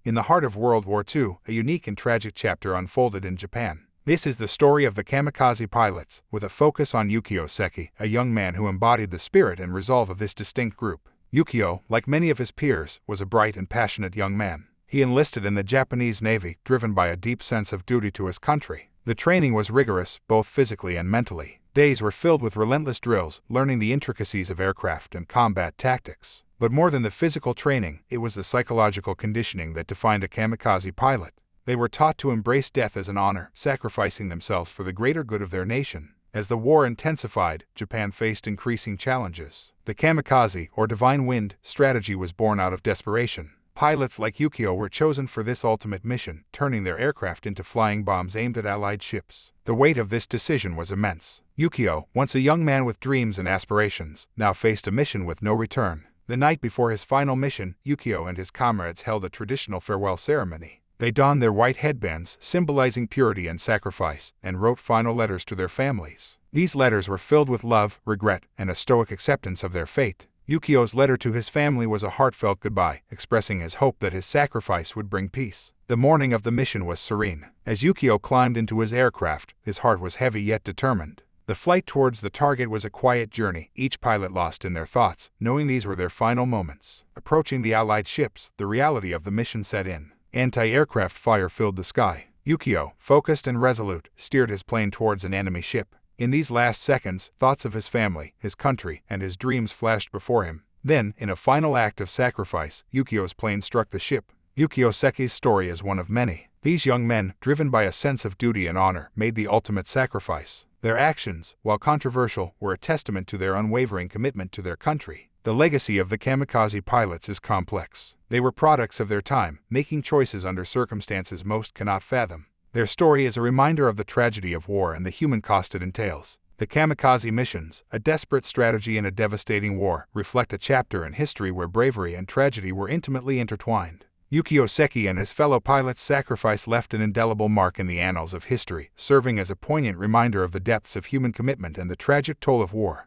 In the heart of World War II, a unique and tragic chapter unfolded in Japan. This is the story of the Kamikaze pilots, with a focus on Yukio Seki, a young man who embodied the spirit and resolve of this distinct group. Yukio, like many of his peers, was a bright and passionate young man. He enlisted in the Japanese Navy, driven by a deep sense of duty to his country. The training was rigorous, both physically and mentally. Days were filled with relentless drills, learning the intricacies of aircraft and combat tactics. But more than the physical training, it was the psychological conditioning that defined a kamikaze pilot. They were taught to embrace death as an honor, sacrificing themselves for the greater good of their nation. As the war intensified, Japan faced increasing challenges. The kamikaze, or divine wind, strategy was born out of desperation. Pilots like Yukio were chosen for this ultimate mission, turning their aircraft into flying bombs aimed at Allied ships. The weight of this decision was immense. Yukio, once a young man with dreams and aspirations, now faced a mission with no return. The night before his final mission, Yukio and his comrades held a traditional farewell ceremony. They donned their white headbands, symbolizing purity and sacrifice, and wrote final letters to their families. These letters were filled with love, regret, and a stoic acceptance of their fate. Yukio's letter to his family was a heartfelt goodbye, expressing his hope that his sacrifice would bring peace. The morning of the mission was serene. As Yukio climbed into his aircraft, his heart was heavy yet determined. The flight towards the target was a quiet journey, each pilot lost in their thoughts, knowing these were their final moments. Approaching the Allied ships, the reality of the mission set in. Anti-aircraft fire filled the sky. Yukio, focused and resolute, steered his plane towards an enemy ship. In these last seconds, thoughts of his family, his country, and his dreams flashed before him. Then, in a final act of sacrifice, Yukio's plane struck the ship. Yukio Seki's story is one of many. These young men, driven by a sense of duty and honor, made the ultimate sacrifice. Their actions, while controversial, were a testament to their unwavering commitment to their country. The legacy of the kamikaze pilots is complex. They were products of their time, making choices under circumstances most cannot fathom. Their story is a reminder of the tragedy of war and the human cost it entails. The kamikaze missions, a desperate strategy in a devastating war, reflect a chapter in history where bravery and tragedy were intimately intertwined. Yukio Seki and his fellow pilots' sacrifice left an indelible mark in the annals of history, serving as a poignant reminder of the depths of human commitment and the tragic toll of war.